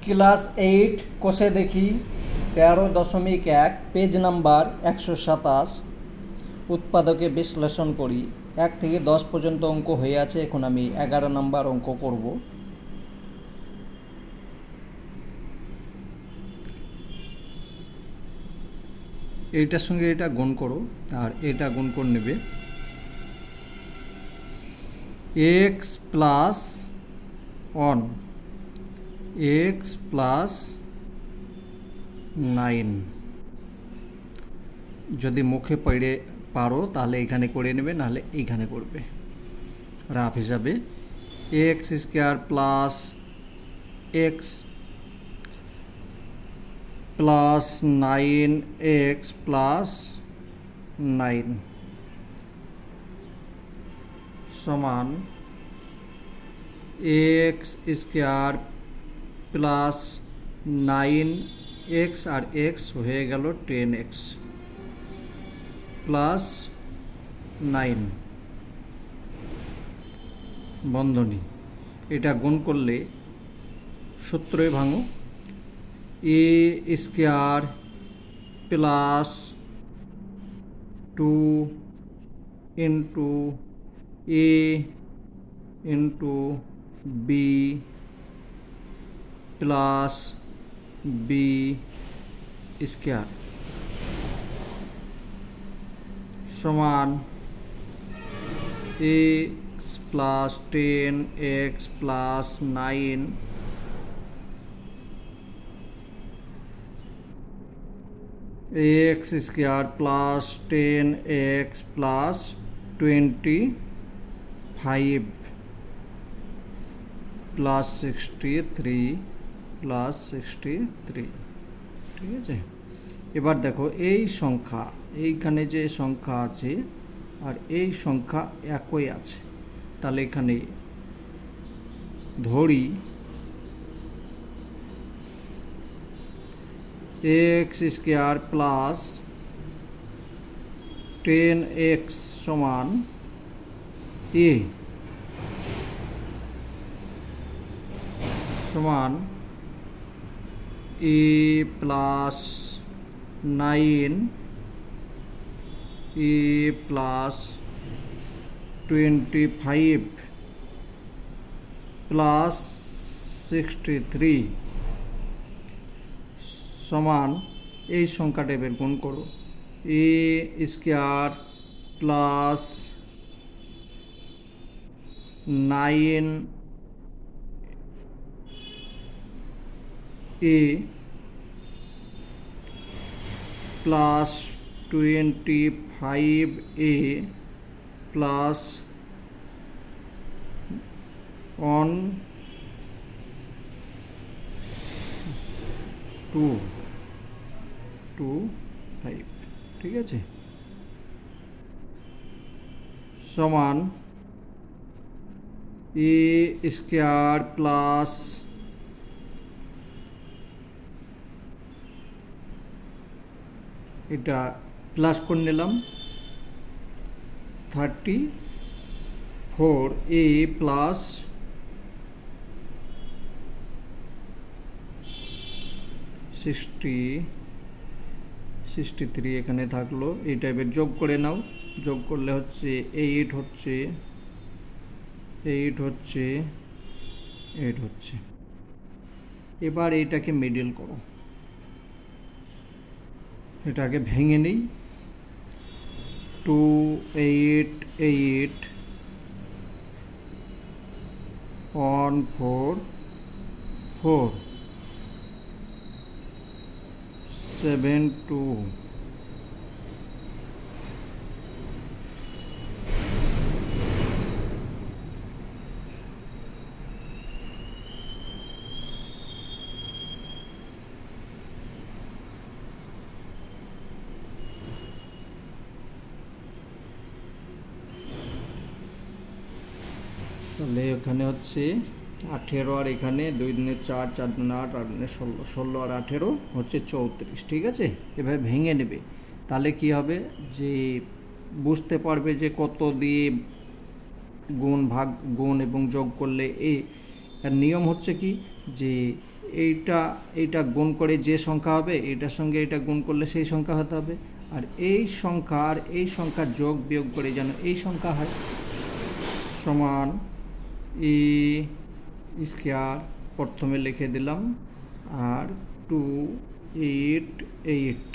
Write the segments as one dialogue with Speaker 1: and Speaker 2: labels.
Speaker 1: Class 8 কোষে দেখি 13.1 page number 127 উৎপাদকে বিশ্লেষণ করি। 1 থেকে 10 পর্যন্ত অঙ্ক হয়ে আছে, এখন আমি 11 নাম্বার অঙ্ক করব। এইটার সঙ্গে এটা গুণ করো আর এটা গুণ করে নেবে। x প্লাস 1 x প্লাস 9 যদি মুখে পড়ে পারো তাহলে এখানে করে নেবে, নাহলে এইখানে করবে রাফ হিসাবে। x square plus x plus 9x plus 9 সমান x স্কয়ার প্লাস 9x আর x হয়ে গেল 10x প্লাস 9 বন্ধনী। এটা গুণ করলে সূত্রে ভাঙো, a square plus 2 into a into b plus b square সমান x plus 10x plus 9 x square plus 10x plus 25 plus 63 plus 63। ঠিক আছে, এবার দেখো এই সংখ্যা, এইখানে যে সংখ্যা আছে আর এই সংখ্যা একই আছে, তাহলে এখানে ধরি x স্কয়ার প্লাস 10x সমান a সমান a plus 9 a plus 25 plus 63 সমান এই সংখ্যাটা এবার গুণ করো, a square plus 9 a plus 25a plus 1 2 5। ঠিক আছে, সমান a স্কয়ার প্লাস এটা প্লাস করে নিলাম 34a প্লাস 63 এখানে থাকলো। এইটা এবার যোগ করে নাও, যোগ করলে হচ্ছে 8 হচ্ছে 8 হচ্ছে 8 হচ্ছে। এবার এইটাকে মিডল করো, এটাকে ভেঙে নেই। 2 8 8 1 4 4 7 2 তাহলে এখানে হচ্ছে 18 আর এখানে 2 দুনে 4 4 দুনে 8 8 দুনে 16 16 আর 18 হচ্ছে 34। ঠিক আছে, এভাবে ভেঙে নেবে, তাহলে কি হবে যে বুঝতে পারবে যে কত দিয়ে গুণ ভাগ গুণ এবং যোগ করলে এর নিয়ম হচ্ছে কি যে এইটা গুণ করে যে সংখ্যা হবে এটার সঙ্গে এটা গুণ করলে সেই সংখ্যা হতে হবে, আর এই সংখ্যা আর এই সংখ্যা যোগ বিয়োগ করে যেন এই সংখ্যা হয়, সমান এ স্কয়ার প্রথমে লিখে দিলাম, আর 2 8 8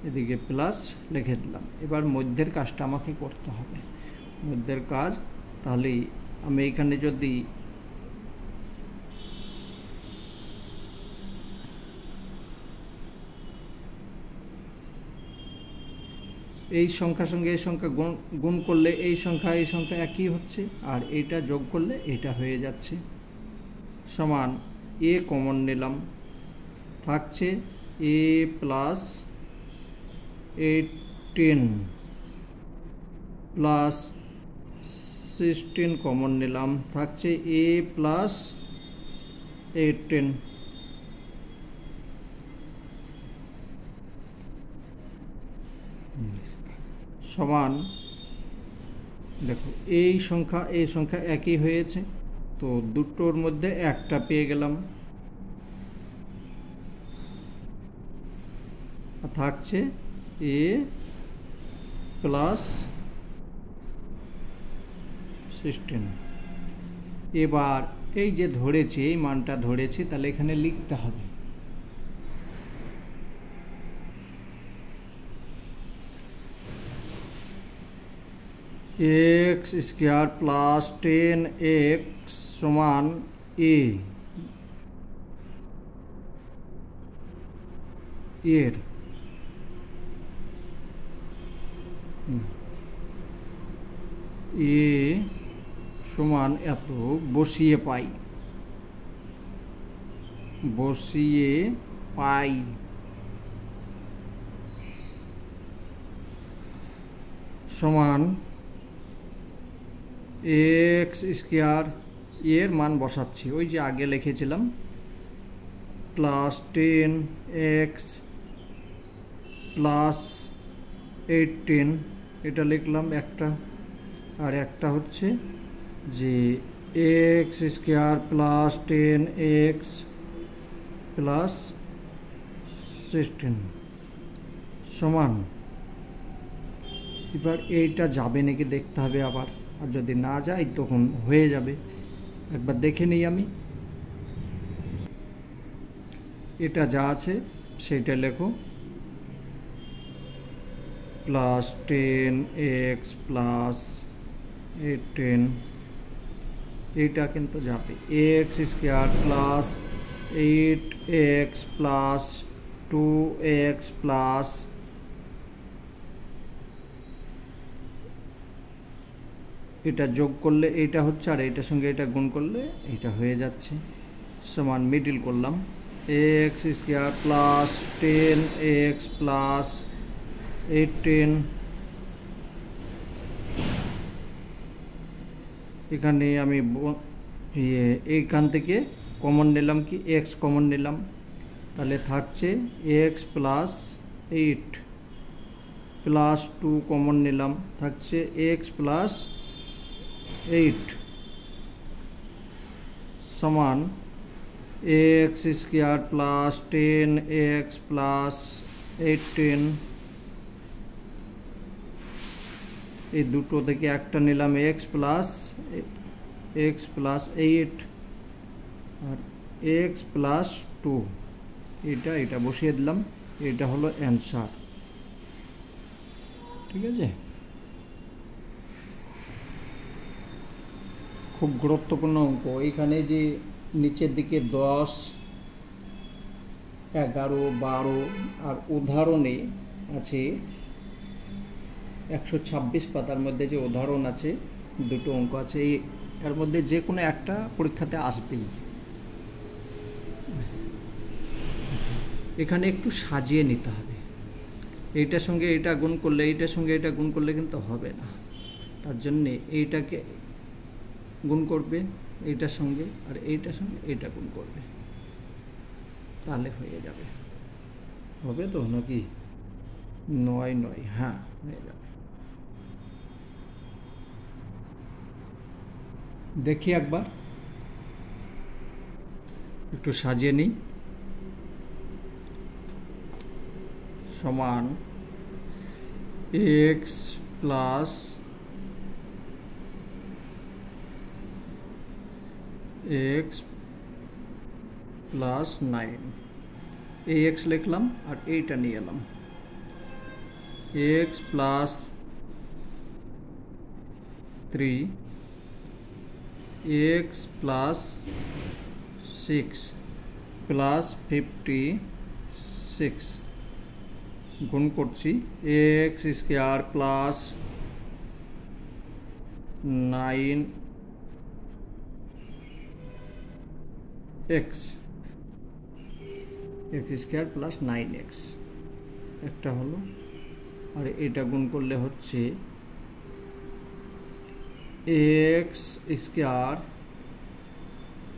Speaker 1: এদিকে প্লাস লিখে দিলাম। এবার মধ্যের কাজটা আমাকে করতে হবে, মধ্যের কাজ। তাহলে আমি এখানে যদি এই সংখ্যার সঙ্গে এই সংখ্যা গুণ করলে এই সংখ্যা একই হচ্ছে, আর এইটা যোগ করলে এটা হয়ে যাচ্ছে, সমান এ কমন নিলাম, থাকছে এ প্লাস 18 প্লাস 16 কমন নিলাম, থাকছে এ প্লাস 18 সমান, দেখো এই সংখ্যা একই হয়েছে, তো দুটোর মধ্যে একটা পেয়ে গেলাম, থাকছে এ প্লাস 16। এবার এই যে ধরেছি, এই মানটা ধরেছি, তাহলে এখানে লিখতে হবে এক্স স্কোয়ার প্লাস 10x সমান এর এ সমান এত বসিয়ে পাই সমান এক্স স্কোয়ার, এর মান বসাচ্ছি ওই যে আগে লিখেছিলাম, প্লাস 10x প্লাস 18 এটা লিখলাম একটা, আর একটা হচ্ছে যে x square plus 10x plus 16 সমান, এবার এইটা যাবে নাকি দেখতে হবে আবার, আর যদি না যায় তখন হয়ে যাবে, একবার দেখে নিই আমি। এটা যা আছে সেটা লেখো, প্লাস 10x প্লাস 18, এইটা কিন্তু যাবে, x square plus 8x plus 2x plus এটা যোগ করলে এইটা হচ্ছে, আর এইটার সঙ্গে এটা গুণ করলে এটা হয়ে যাচ্ছে, সমান মিডিল করলাম, x square plus 10x plus 18, এখানে আমি এইখান থেকে কমন নিলাম, কি এক্স কমন নিলাম, তাহলে থাকছে এক্স প্লাস 8 প্লাস 2 কমন নিলাম, থাকছে এক্স প্লাস 8 সমান x square plus 10x plus 18, এই দুটো থেকে একটা নিলাম এক্স প্লাস 8 আর এক্স প্লাস 2, এটা বসিয়ে দিলাম, এটা হলো অ্যান্সার। ঠিক আছে, খুব গুরুত্বপূর্ণ অঙ্ক। এইখানে যে নিচের দিকে 10, 11, 12 আর উদাহরণে আছে 126 পাতার মধ্যে যে উদাহরণ আছে, দুটো অঙ্ক আছে, এর মধ্যে যে কোনো একটা পরীক্ষাতে আসবেই। এখানে একটু সাজিয়ে নিতে হবে, এইটার সঙ্গে এটা গুণ করলে এইটার সঙ্গে এটা গুণ করলে কিন্তু হবে না, তার জন্যে এইটাকে গুণ করবে এইটার সঙ্গে, আর এইটার সঙ্গে এইটা গুণ করবে, তাহলে হয়ে যাবে। হবে তো নাকি? 9 হ্যাঁ হয়ে যাবে। দেখি একবার, একটু সাজিয়ে নিই। সমান x প্লাস x প্লাস 9, এই x লিখলাম আর এইটা নিয়ে এলাম। x plus 3, x plus 6 plus 56 গুণ করছি x square plus 9x, x square plus 9x একটা হলো, আর এটা গুণ করলে হচ্ছে x square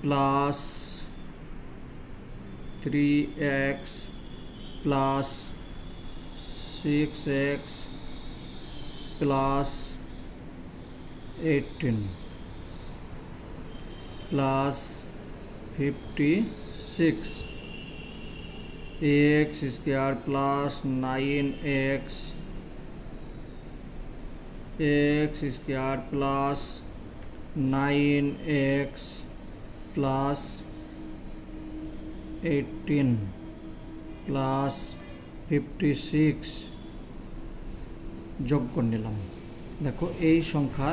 Speaker 1: plus 3x plus 6x plus 18 plus 56, x square plus 9x, x square plus 9x plus 18 plus 56 যোগ করে নিলাম। দেখো এই সংখ্যা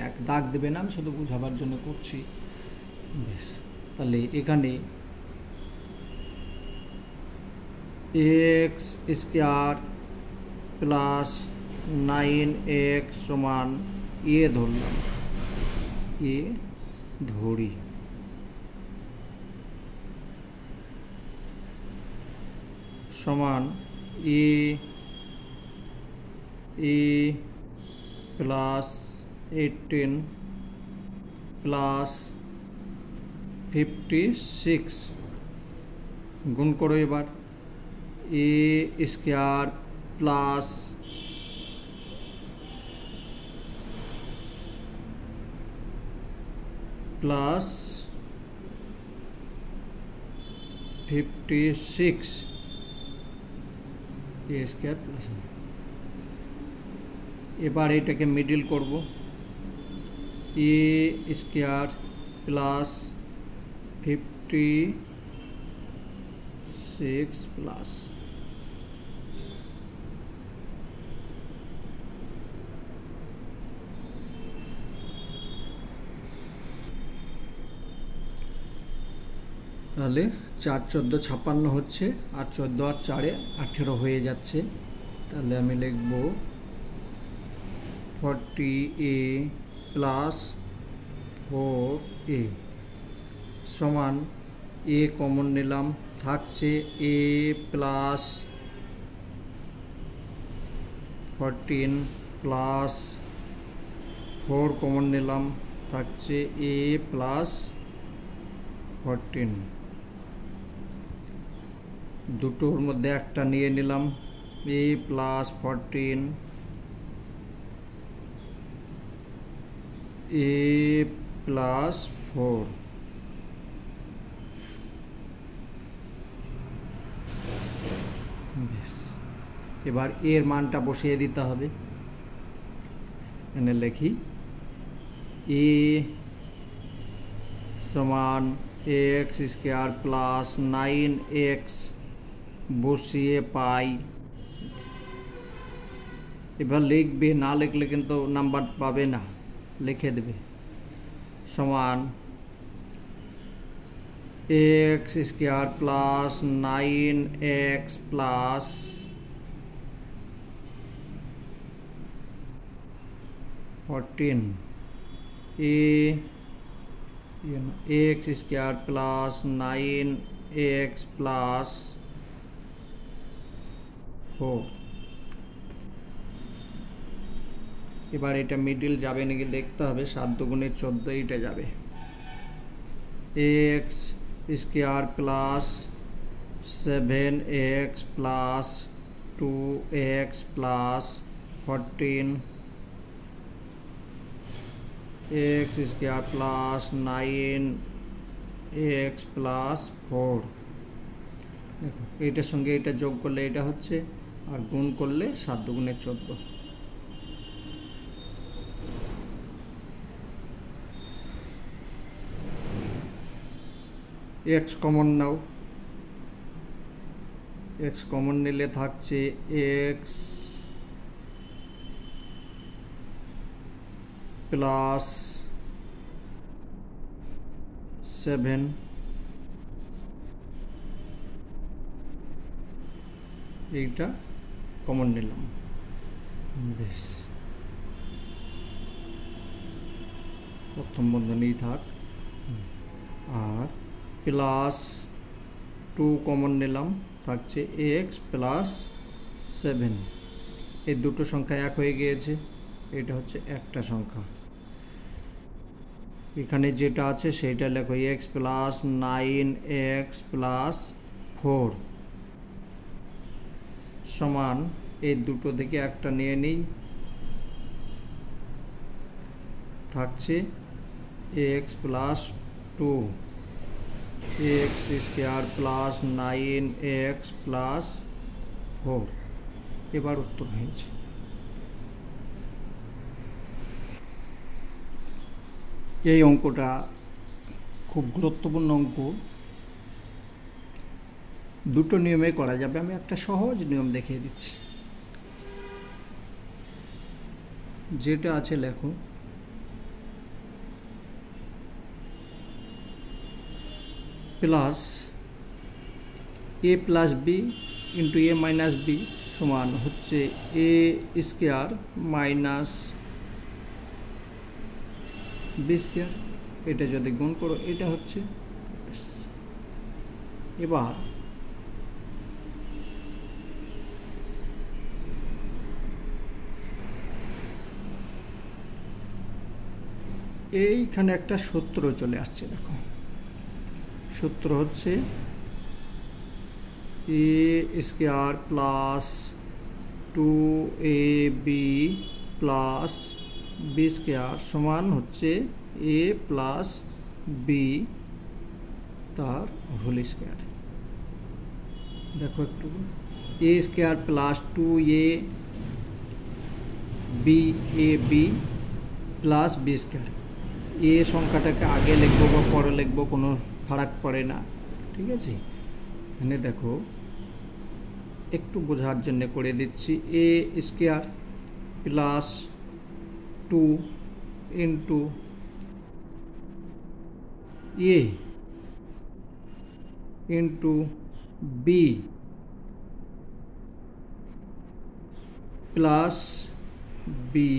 Speaker 1: এক, দাগ দেবে না, আমি শুধু বোঝাবার জন্য করছি। বেশ, তাহলে এখানে x স্কয়ার প্লাস 9x সমান এ ধরলাম, এ ধরি, সমান এ প্লাস 18 প্লাস 56 গুণ করো এবার এ স্কয়ার প্লাস 56 এ স্কয়ার প্লাস, এবার এটাকে মিডল করব, এ স্কয়ার প্লাস 56 প্লাস তাহলে 4 14 56 হচ্ছে, আর 14 আর 4 18 হয়ে যাচ্ছে। তাহলে আমি লিখব 40a প্লাস 4a সমান এ কমন নিলাম, থাকছে এ প্লাস 14 প্লাস 4 কমন নিলাম, থাকছে এ প্লাস 14, দুটোর মধ্যে একটা নিয়ে নিলাম, এ প্লাস 14 এ প্লাস 4, বেশ, এবার এর মানটা বসিয়ে দিতে হবে। এখানে লিখি এ সমান x স্কয়ার প্লাস 9x বসিয়ে পাই, এবার লিখবে, না লিখলে কিন্তু নাম্বার পাবে না, লিখে দেবে, সমান x square plus 9x plus 14 x square plus 9x plus 4, এবার এটা মিডল যাবে নাকি দেখতে হবে, 7 দুগুণে 14 এটা যাবে, x square plus 7x plus 2x plus 14 x square plus 9 x plus 4। দেখো এইটার সঙ্গে এটা যোগ করলে এটা হচ্ছে, আর গুণ করলে 7 দুগুণে 14। এক্স কমন নাও, এক্স কমন নিলে থাকছে এক্স প্লাস 7, এইটা কমন নিলাম। বেশ, প্রথম বন্ধনী থাক, আর প্লাস 2 কমন নিলাম, থাকছে এক্স প্লাস 7। এই দুটো সংখ্যা এক হয়ে গিয়েছে, এটা হচ্ছে একটা সংখ্যা। এখানে যেটা আছে সেইটা লেখো, এক্স প্লাস 9 এক্স প্লাস 4 সমান, এই দুটো থেকে একটা নিয়ে নিই, থাকছে x plus 2 x square plus 9 x plus 4। এবার উত্তর হয়েছে। এই অঙ্কটা খুব গুরুত্বপূর্ণ অঙ্ক, দুটো নিয়মে করা যাবে। আমি একটা সহজ নিয়ম দেখিয়ে দিচ্ছি। যেটা আছে লেখো, প্লাস এ প্লাস বি ইন্টু এ মাইনাস বি সমান হচ্ছে a square minus b square. এটা যদি গুণ করো এটা হচ্ছে। এবার এইখানে একটা সূত্র চলে আসছে, দেখো সূত্র হচ্ছে a square plus 2ab plus b square সমান হচ্ছে এ প্লাস বি তার হোল স্কোয়ার। দেখো একটু, a square plus 2ab plus b square. এ সংখ্যাটাকে আগে লিখবো বা পরে লিখবো কোনো ফারাক পড়ে না, ঠিক আছে। এখানে দেখো একটু বোঝার জন্য করে দিচ্ছি, a square plus 2 into a into b plus b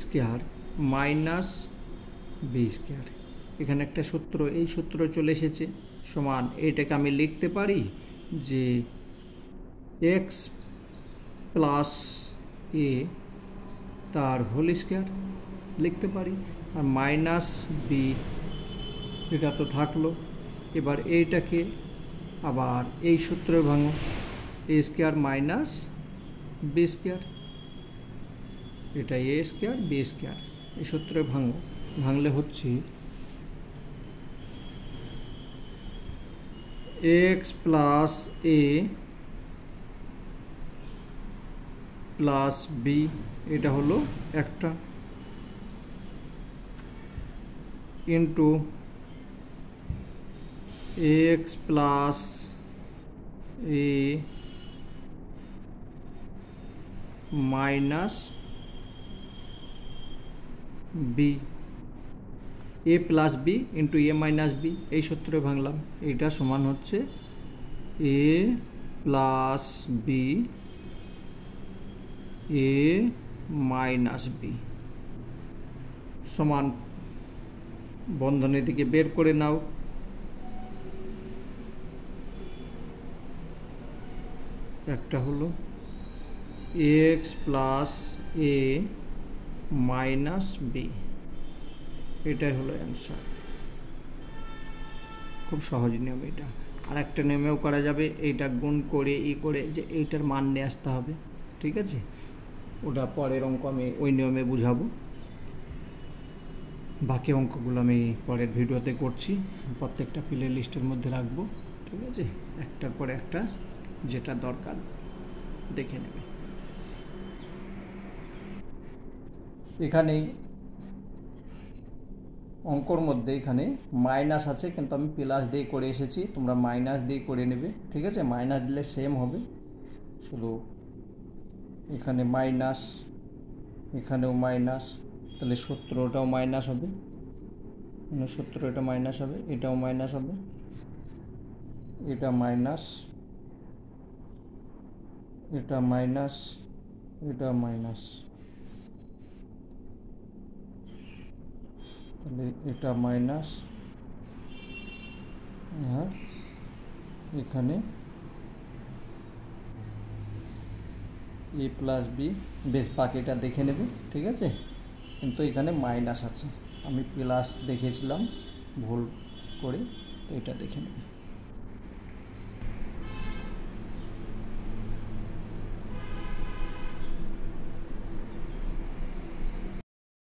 Speaker 1: square minus b square. এখানে একটা সূত্র, এই সূত্র চলে এসেছে, সমান এটাকে আমি লিখতে পারি যে এক্স প্লাস এ তার হোল স্কোয়ার লিখতে পারি, আর মাইনাস বি এটা তো থাকলো। এবার এইটাকে আবার এই সূত্রে ভাঙো, এ স্কোয়ার মাইনাস বি স্কোয়ার, এটা এ স্কোয়ার বি স্কোয়ার, এই সূত্রে ভাঙো, ভাঙলে হচ্ছে এক্স প্লাস এ প্লাস বি, এটা হলো একটা, ইন্টু এক্স প্লাস এ মাইনাস বি, এ প্লাস বি ইন্টু এ মাইনাস বি, এই সূত্রে ভাঙলাম, এইটা সমান হচ্ছে a plus B A minus B সমান, বন্ধনী থেকে বের করে নাও, একটা হলো এক্স প্লাস এ মাইনাস বি, এটাই হলো অ্যান্সার। খুব সহজ নিয়ম এটা। আর একটা নিয়মেও করা যাবে, এইটা গুণ করে করে যে এইটার মান নিয়ে আসতে হবে, ঠিক আছে। ওটা পরের অঙ্ক আমি ওই নিয়মে বুঝাবো। বাকি অঙ্কগুলো আমি পরের ভিডিওতে করছি, প্রত্যেকটা প্লে লিস্টের মধ্যে রাখবো, ঠিক আছে? একটার পর একটা যেটা দরকার দেখে নেবে। এখানে অঙ্কর মধ্যে এখানে মাইনাস আছে, কিন্তু আমি প্লাস দিয়ে করে এসেছি, তোমরা মাইনাস দিয়ে করে নেবে, ঠিক আছে? মাইনাস দিলে সেম হবে, শুধু এখানে মাইনাস, এখানেও মাইনাস, তাহলে 17টাও মাইনাস হবে, 69 এটা মাইনাস হবে, এটাও মাইনাস হবে, এটা মাইনাস, এটা মাইনাস, এটা মাইনাস, তাহলে এটা মাইনাস, আর এখানে এ প্লাস বি, বেশ বাকিটা দেখে নেবে, ঠিক আছে? কিন্তু এখানে মাইনাস আছে, আমি প্লাস দেখেছিলাম ভুল করে, তো এটা দেখে নেবে।